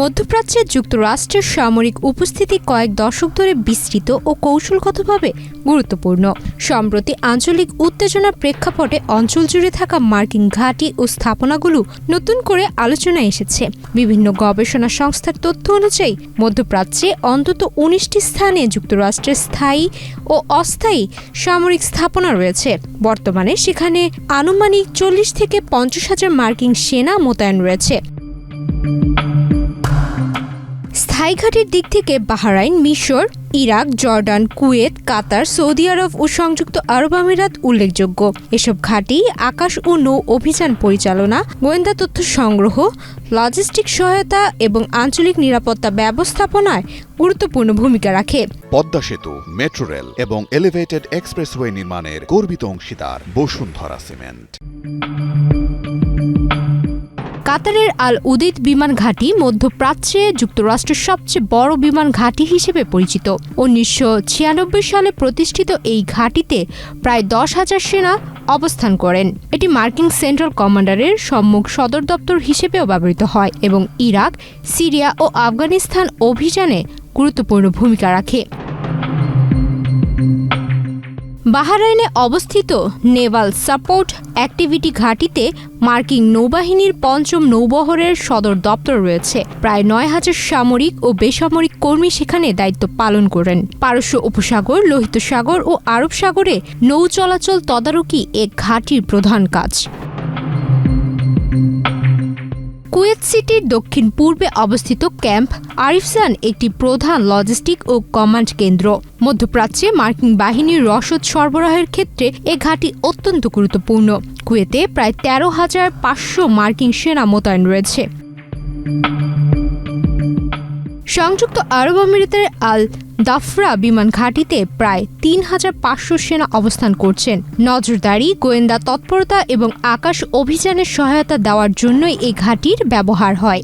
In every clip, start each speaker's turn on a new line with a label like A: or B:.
A: মধ্যপ্রাচ্যে যুক্তরাষ্ট্রের সামরিক উপস্থিতি কয়েক দশক ধরে বিস্তৃত ও কৌশলগতভাবে গুরুত্বপূর্ণ। সম্প্রতি আঞ্চলিক উত্তেজনার প্রেক্ষাপটে অঞ্চল জুড়ে থাকা মার্কিন ঘাঁটি ও স্থাপনাগুলো নতুন করে আলোচনায় এসেছে। বিভিন্ন গবেষণা সংস্থার তথ্য অনুযায়ী মধ্যপ্রাচ্যে অন্তত ১৯টি স্থানে যুক্তরাষ্ট্রের স্থায়ী ও অস্থায়ী সামরিক স্থাপনা রয়েছে। বর্তমানে সেখানে আনুমানিক ৪০ থেকে ৫০,০০০ মার্কিন সেনা মোতায়েন রয়েছে। স্থায়ী ঘাঁটির দিক থেকে বাহরাইন, মিশর, ইরাক, জর্ডান, কুয়েত, কাতার, সৌদি আরব ও সংযুক্ত আরব আমিরাত উল্লেখযোগ্য। এসব ঘাঁটি আকাশ ও নৌ অভিযান পরিচালনা, গোয়েন্দা তথ্য সংগ্রহ, লজিস্টিক সহায়তা এবং আঞ্চলিক নিরাপত্তা ব্যবস্থাপনায় গুরুত্বপূর্ণ ভূমিকা রাখে।
B: পদ্মা সেতু, মেট্রো রেল এবং এলিভেটেড এক্সপ্রেসওয়ে নির্মাণের গর্বিত অংশীদার বসুন্ধরা সিমেন্ট।
A: কাতারের আল উদেইদ বিমান ঘাঁটি মধ্যপ্রাচ্যে যুক্তরাষ্ট্রের সবচেয়ে বড় বিমান ঘাঁটি হিসেবে পরিচিত। ১৯৯৬ সালে প্রতিষ্ঠিত এই ঘাঁটিতে প্রায় ১০,০০০ সেনা অবস্থান করেন। এটি মার্কিন সেন্ট্রাল কমান্ডারের সম্মুখ সদর দপ্তর হিসেবেও ব্যবহৃত হয় এবং ইরাক, সিরিয়া ও আফগানিস্তান অভিযানে গুরুত্বপূর্ণ ভূমিকা রাখে। বাহরাইনে অবস্থিত নেভাল সাপোর্ট অ্যাক্টিভিটি ঘাঁটিতে মার্কিন নৌবাহিনীর ৫ম নৌবহরের সদর দপ্তর রয়েছে। প্রায় ৯,০০০ সামরিক ও বেসামরিক কর্মী সেখানে দায়িত্ব পালন করেন। পারস্য উপসাগর, লোহিত সাগর ও আরব সাগরে নৌ চলাচল তদারকি এ ঘাঁটির প্রধান কাজ। কুয়েত সিটির দক্ষিণ পূর্বে অবস্থিত ক্যাম্প আরিফসান একটি প্রধান লজিস্টিক ও কমান্ড কেন্দ্র। মধ্যপ্রাচ্যে মার্কিন বাহিনীর রসদ সরবরাহের ক্ষেত্রে এ ঘাঁটি অত্যন্ত গুরুত্বপূর্ণ। কুয়েতে প্রায় ১৩,৫০০ মার্কিন সেনা মোতায়েন রয়েছে। সংযুক্ত আরব আমিরাতের আল দাফরা বিমান ঘাঁটিতে প্রায় ৩,৫০০ সেনা অবস্থান করছেন। নজরদারি, গোয়েন্দা তৎপরতা এবং আকাশ অভিযানের সহায়তা দেওয়ার জন্যই এই ঘাঁটির ব্যবহার হয়।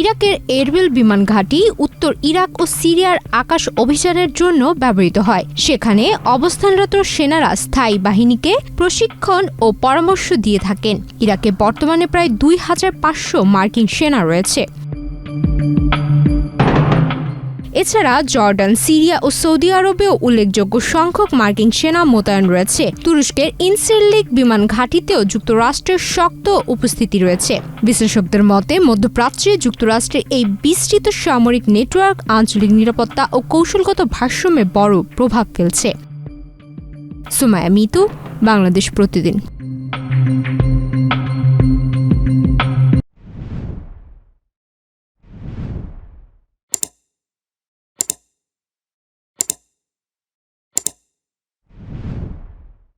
A: ইরাকের এরবিল বিমান ঘাঁটি উত্তর ইরাক ও সিরিয়ার আকাশ অভিযানের জন্য ব্যবহৃত হয়। সেখানে অবস্থানরত সেনারা স্থায়ী বাহিনীকে প্রশিক্ষণ ও পরামর্শ দিয়ে থাকেন। ইরাকে বর্তমানে প্রায় ২,৫০০ মার্কিন সেনা রয়েছে। এছাড়া জর্ডান, সিরিয়া ও সৌদি আরবেও উল্লেখযোগ্য সংখ্যক মার্কিন সেনা মোতায়েন রয়েছে। তুরস্কের ইনসেরলিক বিমান ঘাঁটিতেও যুক্তরাষ্ট্রের শক্ত উপস্থিতি রয়েছে। বিশ্লেষকদের মতে মধ্যপ্রাচ্যে যুক্তরাষ্ট্রের এই বিস্তৃত সামরিক নেটওয়ার্ক আঞ্চলিক নিরাপত্তা ও কৌশলগত ভারসাম্যে বড় প্রভাব ফেলছে। সুমাইয়া মিতু, বাংলাদেশ প্রতিদিন।